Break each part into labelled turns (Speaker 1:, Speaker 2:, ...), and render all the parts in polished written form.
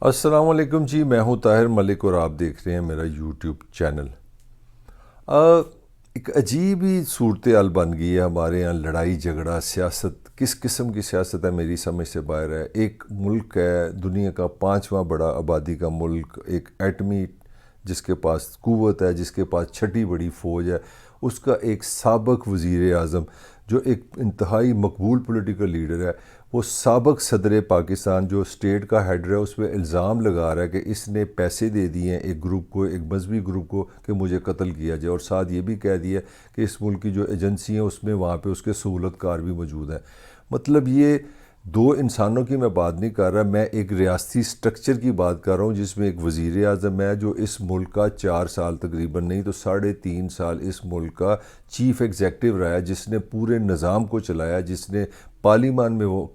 Speaker 1: अस्सलाम वालेकुम जी। मैं हूं ताहिर मलिक और आप देख रहे हैं मेरा यूट्यूब चैनल। एक अजीब ही सूरत हाल बन गई है हमारे यहाँ। लड़ाई झगड़ा सियासत, किस किस्म की सियासत है मेरी समझ से बाहर है। एक मुल्क है, दुनिया का पांचवा बड़ा आबादी का मुल्क, एक एटमी जिसके पास कुव्वत है, जिसके पास छठी बड़ी फ़ौज है, उसका एक साबक वज़ीर आज़म जो एक इंतहाई मकबूल पॉलिटिकल लीडर है, वो साबक सदर पाकिस्तान जो स्टेट का हेड है, उस पर इल्ज़ाम लगा रहा है कि इसने पैसे दे दिए हैं एक ग्रुप को, एक मजहबी ग्रुप को, कि मुझे कत्ल किया जाए। और साथ ये भी कह दिया कि इस मुल्क की जो एजेंसी हैं उसमें वहाँ पे उसके सहूलतकार भी मौजूद हैं। मतलब ये दो इंसानों की मैं बात नहीं कर रहा, मैं एक रियासती स्ट्रक्चर की बात कर रहा हूँ जिसमें एक वज़ीर आज़म है जो इस मुल्क का 4 साल तकरीबन नहीं तो 3.5 साल इस मुल्क का चीफ़ एग्जेक्टिव रहा है, जिसने पूरे निज़ाम को चलाया, जिसने पार्लियामान में वो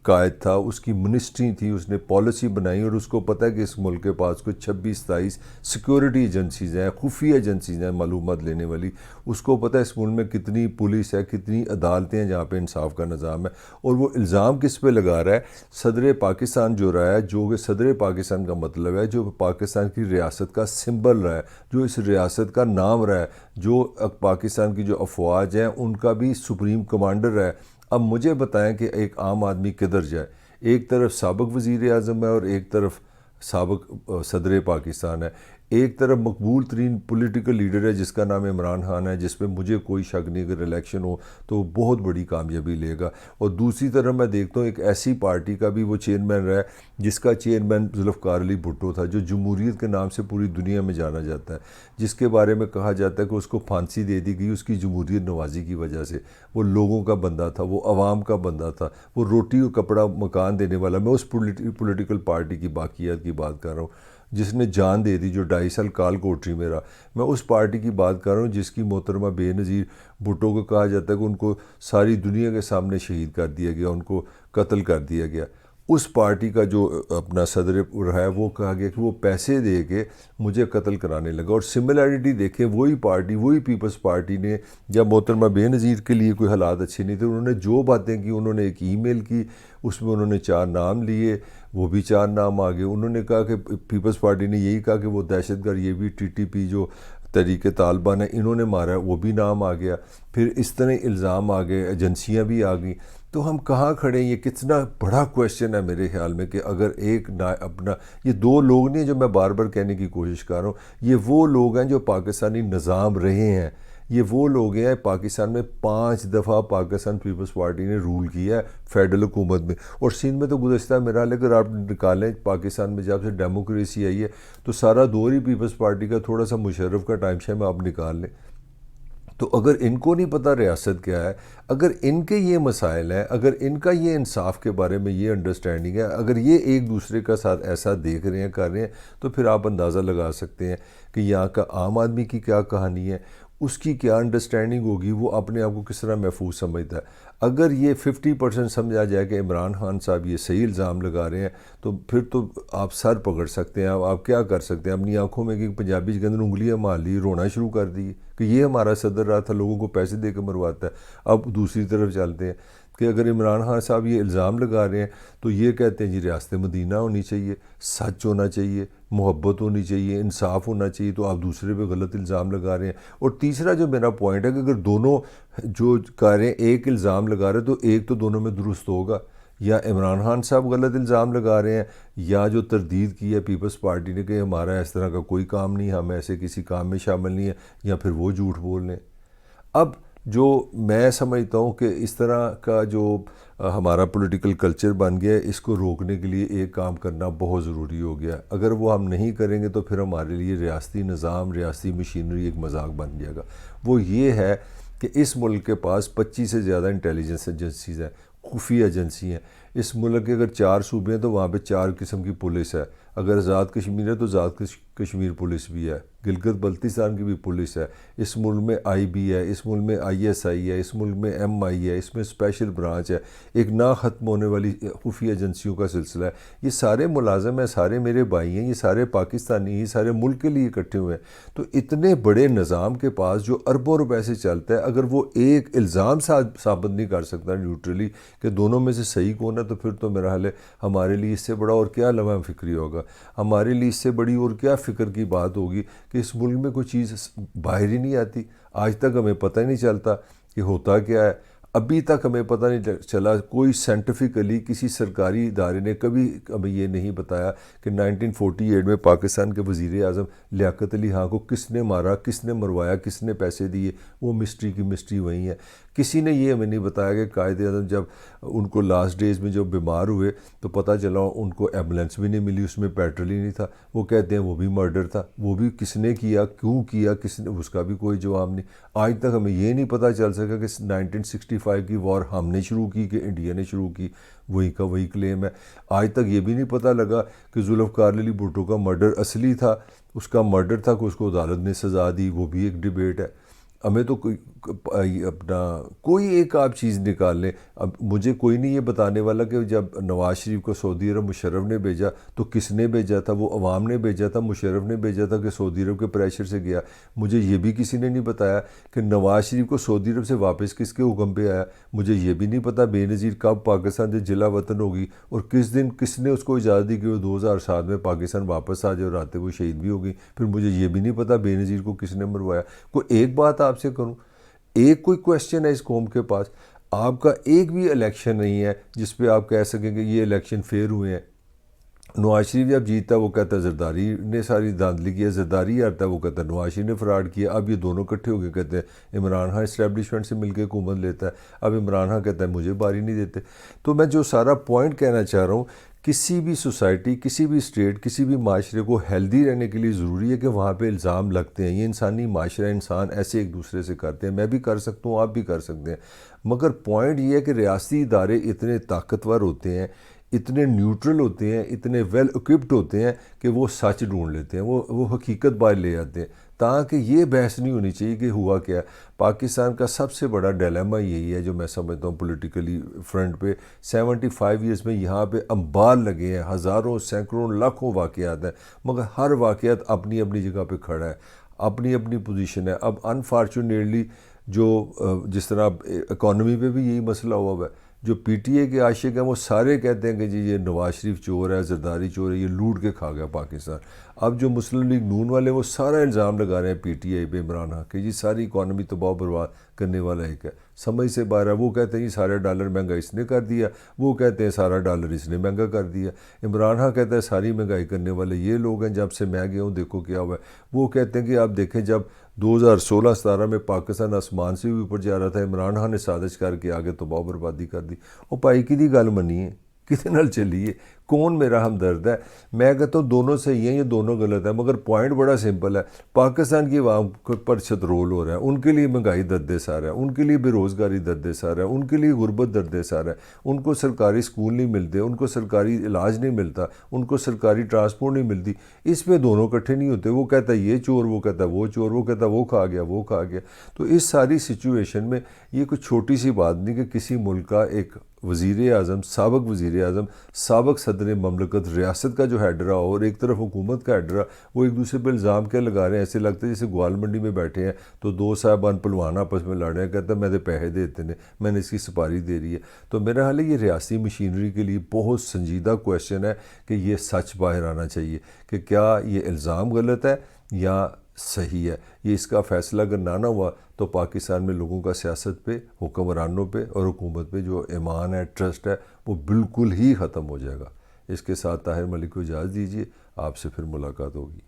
Speaker 1: कायद था, उसकी मिनिस्ट्री थी, उसने पॉलिसी बनाई। और उसको पता है कि इस मुल्क के पास कोई 26-27 सिक्योरिटी एजेंसीज़ हैं, खुफिया एजेंसीज़ हैं मालूमात लेने वाली। उसको पता है इस मुल्क में कितनी पुलिस है, कितनी अदालतें हैं जहाँ पे इंसाफ का निज़ाम है। और वो इल्ज़ाम किस पे लगा रहा है? सदर पाकिस्तान जो रहा है, जो कि सदर पाकिस्तान का मतलब है, जो पाकिस्तान की रियासत का सिंबल रहा है, जो इस रियासत का नाम रहा है, जो पाकिस्तान की जो अफवाज हैं उनका भी सुप्रीम कमांडर है। अब मुझे बताएं कि एक आम आदमी किधर जाए? एक तरफ साबिक वज़ीर आज़म है और एक तरफ साबिक सदर पाकिस्तान है। एक तरफ मकबूल तरीन पोलिटिकल लीडर है जिसका नाम इमरान खान है, जिस पर मुझे कोई शक नहीं अगर इलेक्शन हो तो वो बहुत बड़ी कामयाबी लेगा। और दूसरी तरफ मैं देखता हूँ एक ऐसी पार्टी का भी वो चेयरमैन रहा है जिसका चेयरमैन जुल्फ़िकार अली भुट्टो था, जो जमहूरियत के नाम से पूरी दुनिया में जाना जाता है, जिसके बारे में कहा जाता है कि उसको फांसी दे दी गई उसकी जमहूरियत नवाजी की वजह से। वो लोगों का बंदा था, वो आवाम का बंदा था, वो रोटी और कपड़ा मकान देने वाला। मैं उस पोलिटिकल पार्टी की बाकियात की बात कर रहा हूँ जिसने जान दे दी, जो 2.5 साल काल कोठरी में रहा। मैं उस पार्टी की बात कर रहा हूँ जिसकी मोहतरमा बेनज़ीर भुट्टो को कहा जाता है कि उनको सारी दुनिया के सामने शहीद कर दिया गया, उनको कत्ल कर दिया गया। उस पार्टी का जो अपना सदर रहा है, वो कहा गया कि वो पैसे दे के मुझे कत्ल कराने लगा। और सिमिलैरिटी देखें, वही पार्टी, वही पीपल्स पार्टी ने, जब मोहतरमा बेनज़ीर के लिए कोई हालात अच्छे नहीं थे, उन्होंने जो बातें की, उन्होंने एक ईमेल की, उसमें उन्होंने 4 नाम लिए, वो भी 4 नाम आ गए। उन्होंने कहा कि पीपल्स पार्टी ने यही कहा कि वो दहशतगर्द, ये भी टीटीपी जो तरीके तालिबान है इन्होंने मारा है, वो भी नाम आ गया। फिर इस तरह इल्ज़ाम आ गए, एजेंसियाँ भी आ गई। तो हम कहाँ खड़े हैं? ये कितना बड़ा क्वेश्चन है मेरे ख्याल में कि अगर एक ना अपना, ये दो लोग नहीं जो मैं बार बार कहने की कोशिश कर रहा हूँ, ये वो लोग हैं जो पाकिस्तानी निज़ाम रहे हैं। ये वो लोग हैं, पाकिस्तान में 5 दफ़ा पाकिस्तान पीपल्स पार्टी ने रूल किया है फेडरल हुकूमत में। और सिंध में तो गुज़श्ता मेरा लेकर आप निकालें, पाकिस्तान में जब से डेमोक्रेसी आई है तो सारा दौर ही पीपल्स पार्टी का, थोड़ा सा मुशर्रफ का टाइम शाइम आप निकाल लें। तो अगर इनको नहीं पता रियासत क्या है, अगर इनके ये मसाइल हैं, अगर इनका ये इंसाफ के बारे में ये अंडरस्टैंडिंग है, अगर ये एक दूसरे का साथ ऐसा देख रहे हैं, कर रहे हैं, तो फिर आप अंदाज़ा लगा सकते हैं कि यहाँ का आम आदमी की क्या कहानी है, उसकी क्या अंडरस्टैंडिंग होगी, वो अपने आप को किस तरह महफूज समझता है। अगर ये 50% समझा जाए कि इमरान खान साहब ये सही इल्ज़ाम लगा रहे हैं, तो फिर तो आप सर पकड़ सकते हैं। आप क्या कर सकते हैं? अपनी आंखों में कि पंजाबी के अंदर उंगलियां मार ली, रोना शुरू कर दी कि ये हमारा सदर रहा था, लोगों को पैसे दे के मरवाता है। अब दूसरी तरफ चलते हैं कि अगर इमरान खान साहब ये इल्ज़ाम लगा रहे हैं तो ये कहते हैं जी रियासत मदीना होनी चाहिए, सच होना चाहिए, मोहब्बत होनी चाहिए, इंसाफ होना चाहिए, तो आप दूसरे पे गलत इल्ज़ाम लगा रहे हैं। और तीसरा जो मेरा पॉइंट है कि अगर दोनों जो कह रहे हैं एक इल्ज़ाम लगा रहे हैं तो एक तो दोनों में दुरुस्त होगा। या इमरान खान साहब गलत इल्ज़ाम लगा रहे हैं, या जो तरदीद की है पीपल्स पार्टी ने कि हमारा इस तरह का कोई काम नहीं, हम ऐसे किसी काम में शामिल नहीं है, या फिर वो झूठ बोल रहे हैं। अब जो मैं समझता हूँ कि इस तरह का जो हमारा पॉलिटिकल कल्चर बन गया है, इसको रोकने के लिए एक काम करना बहुत ज़रूरी हो गया। अगर वो हम नहीं करेंगे तो फिर हमारे लिए रियासती निज़ाम, रियासती मशीनरी एक मजाक बन जाएगा। वो ये है कि इस मुल्क के पास 25 से ज़्यादा इंटेलिजेंस एजेंसीज़ हैं, खुफिया एजेंसी हैं। इस मुल्क के अगर 4 सूबे हैं तो वहाँ पे 4 किस्म की पुलिस है। अगर आज़ाद कश्मीर है तो आज़ाद कश्मीर पुलिस भी है, गिलगित बल्तिस्तान की भी पुलिस है। इस मुल्क में IB है, इस मुल्क में ISI है, इस मुल्क में MI है, इसमें स्पेशल ब्रांच है। एक ना ख़त्म होने वाली खुफिया एजेंसियों का सिलसिला है। ये सारे मुलाजम हैं, सारे मेरे भाई हैं, ये सारे पाकिस्तानी, ये सारे मुल्क के लिए इकट्ठे हुए हैं। तो इतने बड़े निज़ाम के पास जो अरबों रुपए से चलता है, अगर वो एक इल्ज़ाम साबित नहीं कर सकता न्यूट्रली कि दोनों में से सही कौन है, ना, तो फिर तो मेरा हाल है हमारे लिए इससे बड़ा और क्या लम्हा फ़िक्री होगा, हमारे लिए इससे बड़ी और क्या फ़िक्र की बात होगी कि इस मुल्क में कोई चीज़ बाहर ही नहीं आती। आज तक हमें पता ही नहीं चलता कि होता क्या है। अभी तक हमें पता नहीं चला, कोई साइंटिफिकली किसी सरकारी इदारे ने कभी हमें ये नहीं बताया कि 1948 में पाकिस्तान के वज़ीर आज़म लियाकत अली ख़ान को किसने मारा, किसने मरवाया, किसने पैसे दिए। वो मिस्ट्री की मिस्ट्री वही है। किसी ने ये हमें नहीं बताया कि कायदे आज़म जब उनको लास्ट डेज़ में जब बीमार हुए तो पता चला उनको एम्बुलेंस भी नहीं मिली, उसमें पेट्रोल ही नहीं था। वो कहते हैं वो भी मर्डर था। वो भी किसने किया, क्यों किया, किसने, उसका भी कोई जवाब नहीं। आज तक हमें ये नहीं पता चल सका कि 1965 की वॉर हमने शुरू की कि इंडिया ने शुरू की। वही का वही क्लेम है। आज तक ये भी नहीं पता लगा कि जुल्फ़िकार अली भुट्टो का मर्डर असली था, उसका मर्डर था कि उसको अदालत ने सज़ा दी। वो भी एक डिबेट है। हमें तो कोई अपना कोई एक आप चीज़ निकाल लें। अब मुझे कोई नहीं ये बताने वाला कि जब नवाज़ शरीफ को सऊदी अरब मुशर्रफ ने भेजा तो किसने भेजा था, वो अवाम ने भेजा था, मुशर्रफ ने भेजा था कि सऊदी अरब के प्रेशर से गया। मुझे ये भी किसी ने नहीं बताया कि नवाज़ शरीफ को सऊदी अरब से वापस किसके हुक्म पे आया। मुझे ये भी नहीं पता बेनज़ीर कब पाकिस्तान से जिला वतन होगी और किस दिन किसने उसको इजाज़त दी कि वो 2007 में पाकिस्तान वापस आ जाए और आते वो शहीद भी हो गई। फिर मुझे ये भी नहीं पता बेनज़ीर को किसने मरवाया। कोई एक बात आपसे करूँ, एक कोई क्वेश्चन है इस कौम के पास, आपका एक भी इलेक्शन नहीं है जिस पे आप कह सकें कि ये इलेक्शन फेयर हुए हैं। नवाज शरीफ जब जीता वो कहता है जरदारी ने सारी धांधली की है, जरदारी आता है वो कहता है नवाज शरीफ ने फ्रॉड किया। अब ये दोनों इकट्ठे हो गए कहते हैं इमरान खान इस्टेब्लिशमेंट से मिलकर हुकूमत लेता है। अब इमरान खान कहता है मुझे बारी नहीं देते। तो मैं जो सारा पॉइंट कहना चाह रहा हूँ, किसी भी सोसाइटी, किसी भी स्टेट, किसी भी माशरे को हेल्दी रहने के लिए ज़रूरी है कि वहाँ पे इल्ज़ाम लगते हैं। ये इंसानी माशरा, इंसान ऐसे एक दूसरे से करते हैं। मैं भी कर सकता हूँ, आप भी कर सकते हैं। मगर पॉइंट ये है कि रियासती इदारे इतने ताकतवर होते हैं, इतने न्यूट्रल होते हैं, इतने वेल इक्विप्ड होते हैं कि वो सच ढूंढ लेते हैं, वो हकीकत बाहर ले आते हैं। ताकि ये बहस नहीं होनी चाहिए कि हुआ क्या। पाकिस्तान का सबसे बड़ा डिलेमा यही है जो मैं समझता हूँ पॉलिटिकली फ्रंट पे। 75 ईयर्स में यहाँ पे अंबार लगे हैं, हज़ारों सैकड़ों लाखों वाक़यात हैं, मगर हर वाक़यात अपनी अपनी जगह पे खड़ा है, अपनी अपनी पोजीशन है। अब अनफॉर्चुनेटली जो जिस तरह इकॉनमी पे भी यही मसला हुआ है, जो पीटीए के आशिक हैं वो सारे कहते हैं कि जी ये नवाज शरीफ चोर है, जरदारी चोर है, ये लूट के खा गया पाकिस्तान। अब जो मुस्लिम लीग नून वाले वो सारा इल्ज़ाम लगा रहे हैं पीटीआई पे, इमरान खान कि जी सारी इकॉनमी तबाह बर्बाद करने वाला एक है। समझ से बाहर है। वो कहते हैं जी सारा डॉलर महंगा इसने कर दिया, वो कहते हैं सारा डॉलर इसने महंगा कर दिया। इमरान खान कहता है सारी महंगाई करने वाले ये लोग हैं, जब से मैं गया हूँ देखो क्या हुआ है। वो कहते हैं कि आप देखें जब 2016-17 में पाकिस्तान आसमान से भी ऊपर जा रहा था, इमरान खान ने साजिश करके आगे तबाह बर्बादी कर दी। और भाई की गल मनीए किसी नाल चलिए, कौन मेरा हमदर्द है। मैं कहता हूँ दोनों सही हैं, ये दोनों गलत है। मगर पॉइंट बड़ा सिंपल है, पाकिस्तान की आवाम पर छतरोल हो रहा है, उनके लिए महंगाई दर्द सार है, उनके लिए बेरोज़गारी दर्द सार है, उनके लिए गुर्बत दर्द सार है। उनको सरकारी स्कूल नहीं मिलते, उनको सरकारी इलाज नहीं मिलता, उनको सरकारी ट्रांसपोर्ट नहीं मिलती। इसमें दोनों इकट्ठे नहीं होते। वो कहता है ये चोर, वो कहता है वो चोर, वो कहता है वो खा गया, वो खा गया। तो इस सारी सिचुएशन में ये कोई छोटी सी बात नहीं कि किसी मुल्क का एक वज़ीर आज़म, साबक वज़ीर आज़म, साबक सदर ममलकत, रियासत का जो हेड रहा और एक तरफ हुकूमत का हेड रहा, वो एक दूसरे पर इल्ज़ाम क्या लगा रहे हैं। ऐसे लगता है जैसे ग्वाल मंडी में बैठे हैं तो दो साहबान पहलवान आपस में लड़ रहे हैं। कहता है मैं पैसे देते ने, मैंने इसकी सुपारी दे रही है। तो मेरा हाल है ये रियासी मशीनरी के लिए बहुत संजीदा क्वेश्चन है कि ये सच बाहर आना चाहिए कि क्या ये इल्ज़ाम गलत है या सही है। ये इसका फ़ैसला अगर ना हुआ तो पाकिस्तान में लोगों का सियासत पे, हुक्मरानों पे और हुकूमत पे जो ईमान है, ट्रस्ट है, वो बिल्कुल ही ख़त्म हो जाएगा। इसके साथ ताहिर मलिक को इजाज़त दीजिए, आपसे फिर मुलाकात होगी।